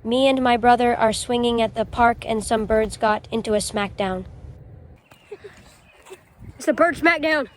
Me and my brother are swinging at the park and some birds got into a smackdown. It's a bird smackdown.